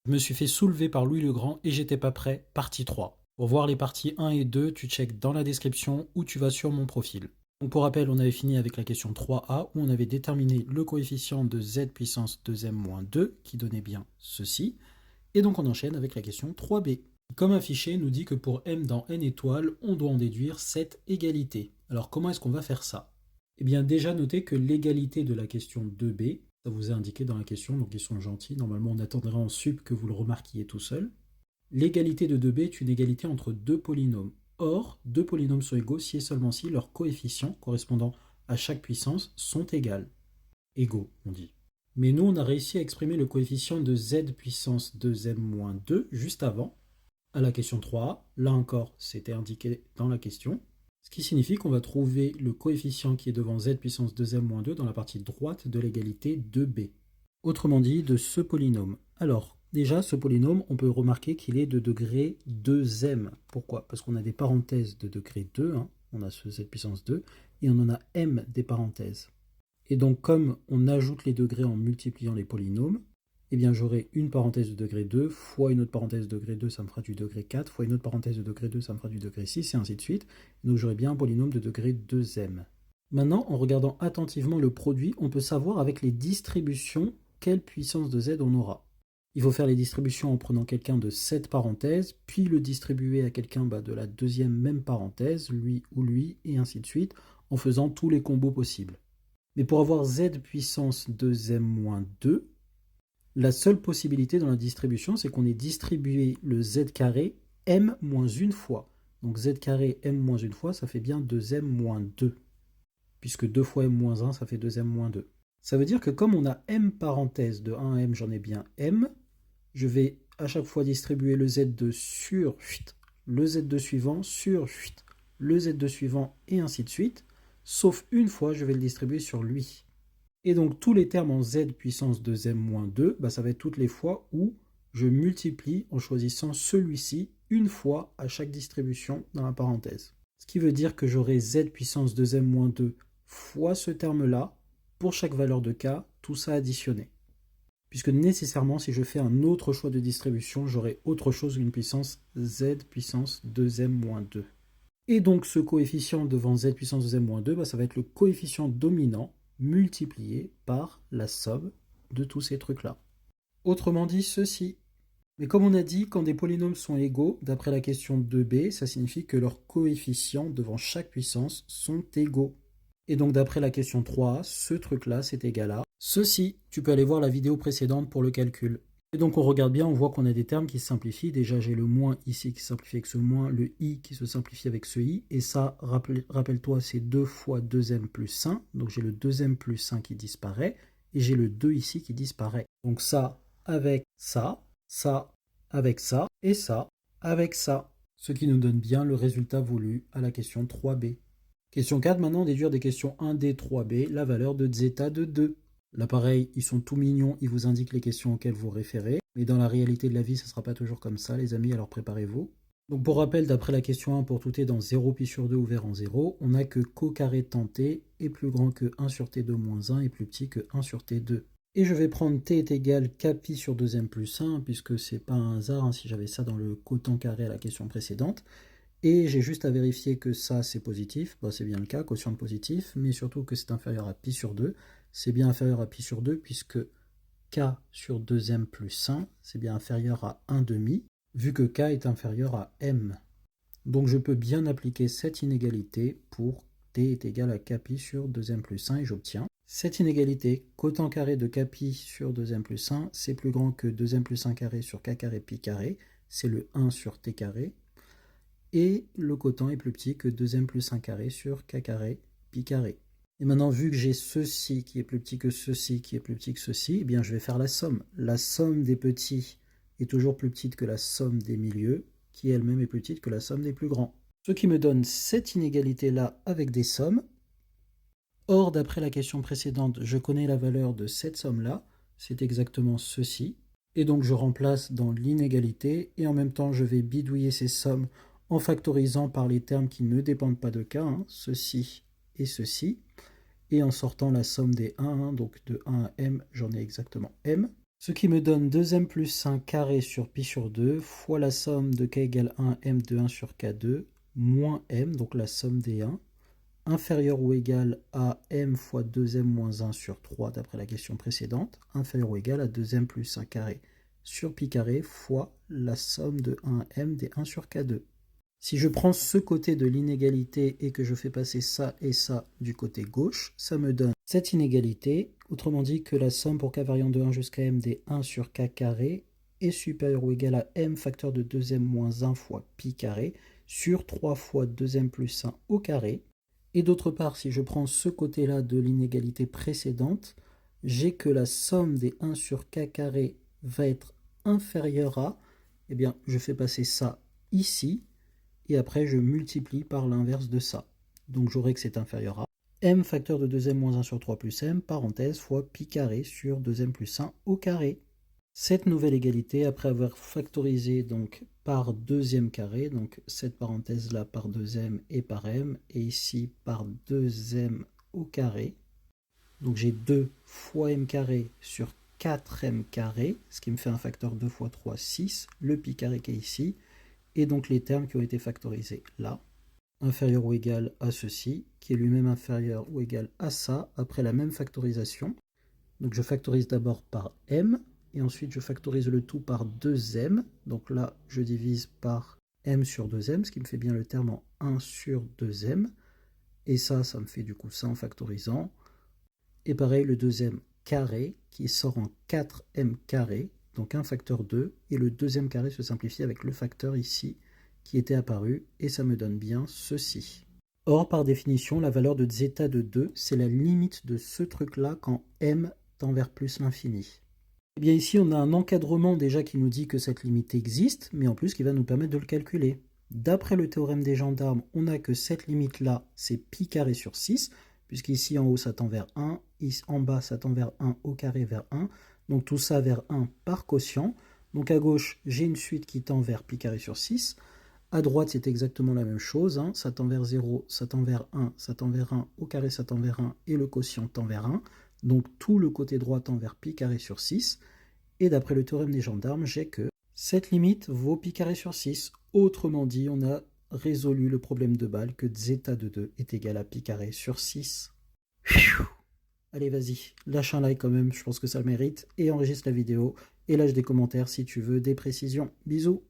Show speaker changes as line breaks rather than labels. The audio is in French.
Je me suis fait soulever par Louis le Grand et j'étais pas prêt, partie 3. Pour voir les parties 1 et 2, tu checkes dans la description ou tu vas sur mon profil. Donc pour rappel, on avait fini avec la question 3a où on avait déterminé le coefficient de z puissance 2m moins 2 qui donnait bien ceci. Et donc on enchaîne avec la question 3b. Comme affiché, nous dit que pour m dans n étoiles, on doit en déduire cette égalité. Alors comment est-ce qu'on va faire ça? Eh bien déjà notez que l'égalité de la question 2b, ça vous est indiqué dans la question, donc ils sont gentils. Normalement, on attendrait en sup que vous le remarquiez tout seul. L'égalité de 2b est une égalité entre deux polynômes. Or, deux polynômes sont égaux si et seulement si leurs coefficients correspondant à chaque puissance sont égaux, on dit. Mais nous, on a réussi à exprimer le coefficient de z puissance 2m moins 2 juste avant, à la question 3a. Là encore, c'était indiqué dans la question. Ce qui signifie qu'on va trouver le coefficient qui est devant z puissance 2m moins 2 dans la partie droite de l'égalité 2b. Autrement dit, de ce polynôme. Alors, déjà, ce polynôme, on peut remarquer qu'il est de degré 2m. Pourquoi? Parce qu'on a des parenthèses de degré 2, hein. On a ce z puissance 2, et on en a m des parenthèses. Et donc, comme on ajoute les degrés en multipliant les polynômes, eh bien j'aurai une parenthèse de degré 2 fois une autre parenthèse de degré 2, ça me fera du degré 4, fois une autre parenthèse de degré 2, ça me fera du degré 6, et ainsi de suite. Donc j'aurai bien un polynôme de degré 2m. Maintenant, en regardant attentivement le produit, on peut savoir avec les distributions quelle puissance de z on aura. Il faut faire les distributions en prenant quelqu'un de cette parenthèse, puis le distribuer à quelqu'un de la deuxième même parenthèse, lui ou lui, et ainsi de suite, en faisant tous les combos possibles. Mais pour avoir z puissance 2m moins 2, la seule possibilité dans la distribution, c'est qu'on ait distribué le z carré m moins une fois. Donc z carré m moins une fois, ça fait bien 2m moins 2. Puisque 2 fois m moins 1, ça fait 2m moins 2. Ça veut dire que comme on a m parenthèses de 1 à m, j'en ai bien m, je vais à chaque fois distribuer le z2 sur le z2 suivant sur le z2 suivant et ainsi de suite, sauf une fois, je vais le distribuer sur lui. Et donc tous les termes en z puissance 2m moins 2, ça va être toutes les fois où je multiplie en choisissant celui-ci une fois à chaque distribution dans la parenthèse. Ce qui veut dire que j'aurai z puissance 2m moins 2 fois ce terme-là pour chaque valeur de k, tout ça additionné. Puisque nécessairement, si je fais un autre choix de distribution, j'aurai autre chose qu'une puissance z puissance 2m moins 2. Et donc ce coefficient devant z puissance 2m moins 2, ça va être le coefficient dominant multiplié par la somme de tous ces trucs-là. Autrement dit, ceci. Mais comme on a dit, quand des polynômes sont égaux, d'après la question 2b, ça signifie que leurs coefficients devant chaque puissance sont égaux. Et donc d'après la question 3a, ce truc-là, c'est égal à ceci. Tu peux aller voir la vidéo précédente pour le calcul. Et donc on regarde bien, on voit qu'on a des termes qui se simplifient. Déjà j'ai le moins ici qui se simplifie avec ce moins, le i qui se simplifie avec ce i. Et ça, rappelle-toi, c'est 2 fois 2m plus 1. Donc j'ai le 2m plus 1 qui disparaît. Et j'ai le 2 ici qui disparaît. Donc ça avec ça avec ça, et ça avec ça. Ce qui nous donne bien le résultat voulu à la question 3b. Question 4, maintenant déduire des questions 1d, 3b, la valeur de zeta de 2. Là pareil, ils sont tout mignons, ils vous indiquent les questions auxquelles vous référez. Mais dans la réalité de la vie, ça ne sera pas toujours comme ça, les amis, alors préparez-vous. Donc pour rappel, d'après la question 1, pour tout t dans 0 pi sur 2 ouvert en 0, on n'a que co carré tant t est plus grand que 1 sur t2 moins 1 et plus petit que 1 sur t2. Et je vais prendre t est égal k pi sur 2m plus 1, puisque c'est pas un hasard si j'avais ça dans le cotant carré à la question précédente. Et j'ai juste à vérifier que ça c'est positif, c'est bien le cas, quotient positif, mais surtout que c'est inférieur à pi sur 2. C'est bien inférieur à pi sur 2 puisque k sur 2m plus 1, c'est bien inférieur à 1 demi, vu que k est inférieur à m. Donc je peux bien appliquer cette inégalité pour t est égal à k pi sur 2m plus 1 et j'obtiens cette inégalité, cotant carré de k pi sur 2m plus 1, c'est plus grand que 2m plus 1 carré sur k carré pi carré, c'est le 1 sur t carré, et le cotant est plus petit que 2m plus 1 carré sur k carré pi carré. Et maintenant, vu que j'ai ceci qui est plus petit que ceci qui est plus petit que ceci, eh bien je vais faire la somme. La somme des petits est toujours plus petite que la somme des milieux, qui elle-même est plus petite que la somme des plus grands. Ce qui me donne cette inégalité-là avec des sommes. Or, d'après la question précédente, je connais la valeur de cette somme-là, c'est exactement ceci. Et donc je remplace dans l'inégalité, et en même temps je vais bidouiller ces sommes en factorisant par les termes qui ne dépendent pas de k, ceci et ceci, et en sortant la somme des 1, donc de 1 à m, j'en ai exactement m. Ce qui me donne 2m plus 1 carré sur pi sur 2 fois la somme de k égale 1 m de 1 sur k2 moins m, donc la somme des 1, inférieur ou égal à m fois 2m moins 1 sur 3 d'après la question précédente, inférieur ou égal à 2m plus 1 carré sur pi carré fois la somme de 1m des 1 sur k2. Si je prends ce côté de l'inégalité et que je fais passer ça et ça du côté gauche, ça me donne cette inégalité, autrement dit que la somme pour k variant de 1 jusqu'à m des 1 sur k carré est supérieure ou égale à m facteur de 2m moins 1 fois pi carré sur 3 fois 2m plus 1 au carré. Et d'autre part, si je prends ce côté-là de l'inégalité précédente, j'ai que la somme des 1 sur k carré va être inférieure à, eh bien, je fais passer ça ici, et après je multiplie par l'inverse de ça. Donc j'aurai que c'est inférieur à m facteur de 2m moins 1 sur 3 plus m, parenthèse, fois pi carré sur 2m plus 1 au carré. Cette nouvelle égalité, après avoir factorisé donc par deuxième carré, donc cette parenthèse là par 2m et par m, et ici par 2m au carré, donc j'ai 2 fois m carré sur 4m carré, ce qui me fait un facteur 2 fois 3, 6, le pi carré qui est ici, et donc les termes qui ont été factorisés là, inférieur ou égal à ceci, qui est lui-même inférieur ou égal à ça, après la même factorisation. Donc je factorise d'abord par m, et ensuite je factorise le tout par 2m, donc là je divise par m sur 2m, ce qui me fait bien le terme en 1 sur 2m, et ça me fait du coup ça en factorisant, et pareil le 2m carré, qui sort en 4m carré, donc un facteur 2, et le deuxième carré se simplifie avec le facteur ici, qui était apparu, et ça me donne bien ceci. Or, par définition, la valeur de zeta de 2, c'est la limite de ce truc-là quand m tend vers plus l'infini. Eh bien ici, on a un encadrement déjà qui nous dit que cette limite existe, mais en plus qui va nous permettre de le calculer. D'après le théorème des gendarmes, on a que cette limite-là, c'est pi carré sur 6, puisqu'ici en haut ça tend vers 1, ici en bas ça tend vers 1, au carré vers 1, donc tout ça vers 1 par quotient. Donc à gauche, j'ai une suite qui tend vers pi carré sur 6. À droite, c'est exactement la même chose, hein. Ça tend vers 0, ça tend vers 1, ça tend vers 1, au carré ça tend vers 1, et le quotient tend vers 1. Donc tout le côté droit tend vers pi carré sur 6. Et d'après le théorème des gendarmes, j'ai que cette limite vaut pi carré sur 6. Autrement dit, on a résolu le problème de balle que zeta de 2 est égal à pi carré sur 6. Allez, vas-y, lâche un like quand même, je pense que ça le mérite, et enregistre la vidéo, et lâche des commentaires si tu veux des précisions. Bisous.